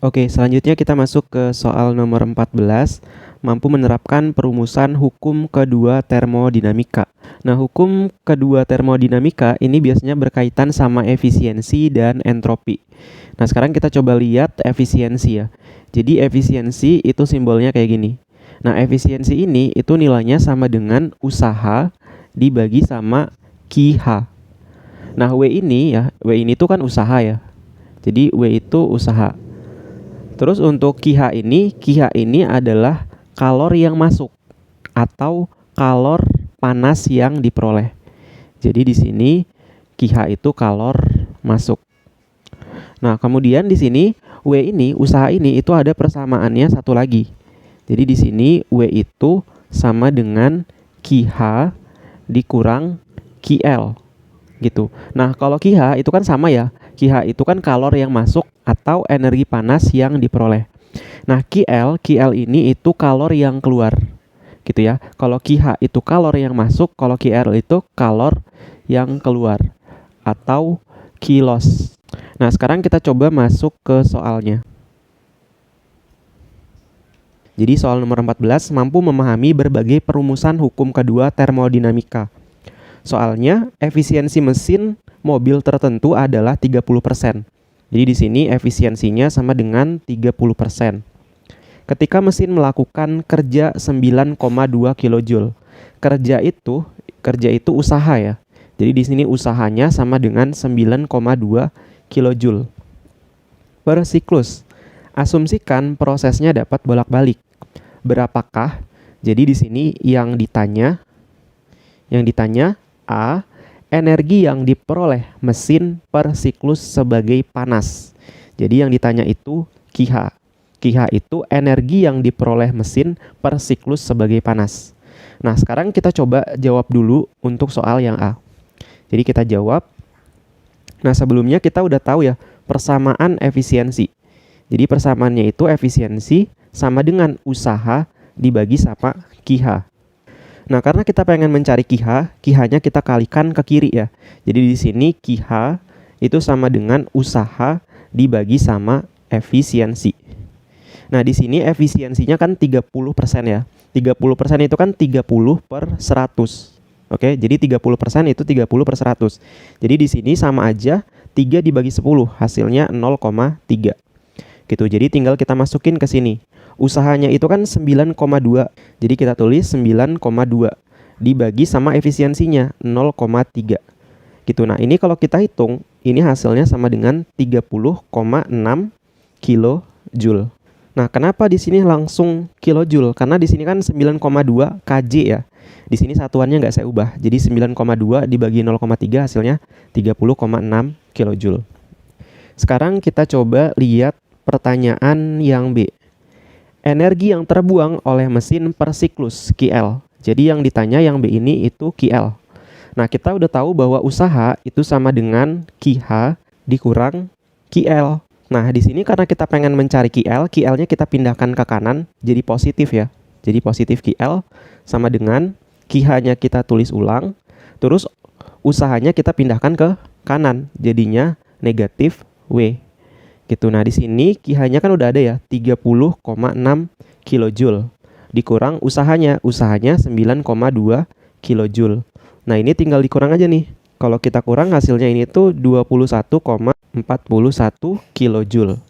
Oke, selanjutnya kita masuk ke soal nomor 14, mampu menerapkan perumusan hukum kedua termodinamika. Nah, hukum kedua termodinamika ini biasanya berkaitan sama efisiensi dan entropi. Nah, sekarang kita coba lihat efisiensi ya. Jadi efisiensi itu simbolnya kayak gini. Nah, efisiensi ini itu nilainya sama dengan usaha dibagi sama QH. Nah, W ini tuh kan usaha ya. Jadi W itu usaha. Terus untuk QH ini adalah kalor yang masuk atau kalor panas yang diperoleh. Jadi di sini QH itu kalor masuk. Nah, kemudian di sini usaha ini itu ada persamaannya satu lagi. Jadi di sini W itu sama dengan QH dikurang QL gitu. Nah, kalau QH itu kan sama ya. QH itu kan kalor yang masuk atau energi panas yang diperoleh. Nah, QL ini itu kalor yang keluar. Gitu ya. Kalau QH itu kalor yang masuk, kalau QL itu kalor yang keluar atau kilos. Nah, sekarang kita coba masuk ke soalnya. Jadi soal nomor 14 mampu memahami berbagai perumusan hukum kedua termodinamika. Soalnya efisiensi mesin mobil tertentu adalah 30%. Jadi di sini efisiensinya sama dengan 30%. Ketika mesin melakukan kerja 9,2 kJ. Kerja itu usaha ya. Jadi di sini usahanya sama dengan 9,2 kJ per siklus. Asumsikan prosesnya dapat bolak-balik. Berapakah? Jadi di sini yang ditanya A, energi yang diperoleh mesin per siklus sebagai panas. Jadi yang ditanya itu QH. QH itu energi yang diperoleh mesin per siklus sebagai panas. Nah, sekarang kita coba jawab dulu untuk soal yang A. Jadi kita jawab. Nah, sebelumnya kita udah tahu ya persamaan efisiensi. Jadi persamaannya itu efisiensi sama dengan usaha dibagi sama QH. Nah, karena kita pengen mencari QH-nya kita kalikan ke kiri ya. Jadi di sini QH itu sama dengan usaha dibagi sama efisiensi. Nah, di sini efisiensinya kan 30% ya. 30% itu kan 30 per 100. Oke, jadi 30% itu 30 per 100. Jadi di sini sama aja 3 dibagi 10, hasilnya 0,3. Gitu, jadi tinggal kita masukin ke sini. Usahanya itu kan 9,2. Jadi kita tulis 9,2 dibagi sama efisiensinya 0,3. Gitu. Nah, ini kalau kita hitung, ini hasilnya sama dengan 30,6 kilojoule. Nah, kenapa di sini langsung kilojoule? Karena di sini kan 9,2 kJ ya. Di sini satuannya nggak saya ubah. Jadi 9,2 dibagi 0,3 hasilnya 30,6 kilojoule. Sekarang kita coba lihat pertanyaan yang B. Energi yang terbuang oleh mesin per siklus QL. Jadi yang ditanya yang B ini itu QL. Nah, kita udah tahu bahwa usaha itu sama dengan QH dikurang QL. Nah, di sini karena kita pengen mencari QL-nya kita pindahkan ke kanan jadi positif ya. Jadi positif QL sama dengan QH-nya kita tulis ulang. Terus usahanya kita pindahkan ke kanan jadinya negatif W. Gitu. Nah, di sini QH-nya kan udah ada ya, 30,6 kilojoule. Dikurang usahanya 9,2 kilojoule. Nah, ini tinggal dikurang aja nih. Kalau kita kurang hasilnya ini tuh 21,41 kilojoule.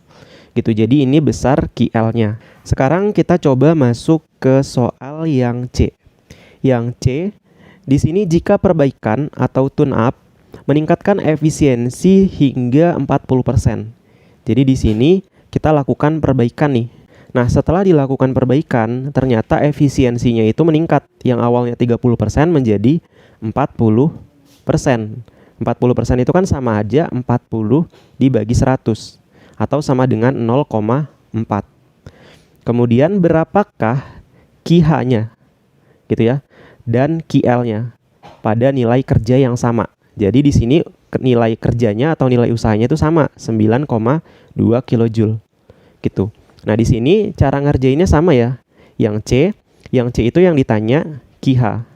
Gitu. Jadi ini besar QL-nya. Sekarang kita coba masuk ke soal yang C. Yang C, di sini jika perbaikan atau tune up meningkatkan efisiensi hingga 40%. Jadi di sini kita lakukan perbaikan nih. Nah, setelah dilakukan perbaikan, ternyata efisiensinya itu meningkat. Yang awalnya 30% menjadi 40%. 40% itu kan sama aja 40 dibagi 100 atau sama dengan 0,4. Kemudian berapakah QH-nya? Gitu ya. Dan QL-nya pada nilai kerja yang sama. Jadi di sini nilai kerjanya atau nilai usahanya itu sama, 9,2 kilojoule. Gitu. Nah, di sini cara ngerjainnya sama ya. Yang C itu yang ditanya QH.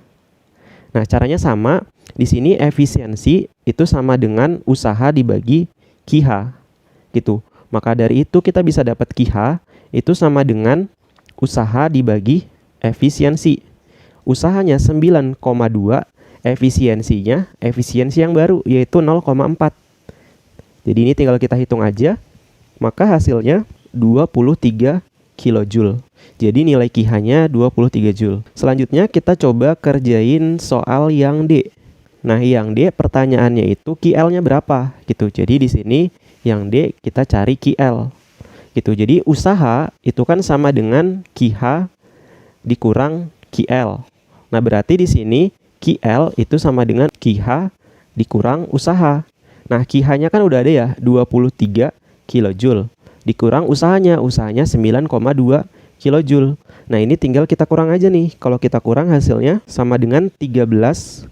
Nah, caranya sama. Di sini efisiensi itu sama dengan usaha dibagi QH. Gitu. Maka dari itu kita bisa dapat QH itu sama dengan usaha dibagi efisiensi. Usahanya 9,2, efisiensi yang baru yaitu 0,4. Jadi ini tinggal kita hitung aja, maka hasilnya 23 kilojoule. Jadi nilai QH-nya 23 joule. Selanjutnya kita coba kerjain soal yang D. Nah, yang D pertanyaannya itu QL-nya berapa gitu. Jadi di sini yang D kita cari QL. Gitu. Jadi usaha itu kan sama dengan QH dikurang QL. Nah, berarti di sini QL itu sama dengan QH dikurang usaha. Nah, QH-nya kan udah ada ya, 23 kilojoule. Dikurang usahanya 9,2 kilojoule. Nah, ini tinggal kita kurang aja nih. Kalau kita kurang hasilnya sama dengan 13,80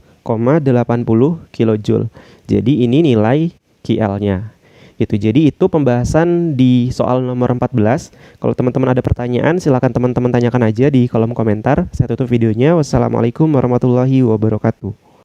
kilojoule. Jadi ini nilai QL-nya. Gitu. Jadi itu pembahasan di soal nomor 14. Kalau teman-teman ada pertanyaan, silakan teman-teman tanyakan aja di kolom komentar. Saya tutup videonya. Wassalamualaikum warahmatullahi wabarakatuh.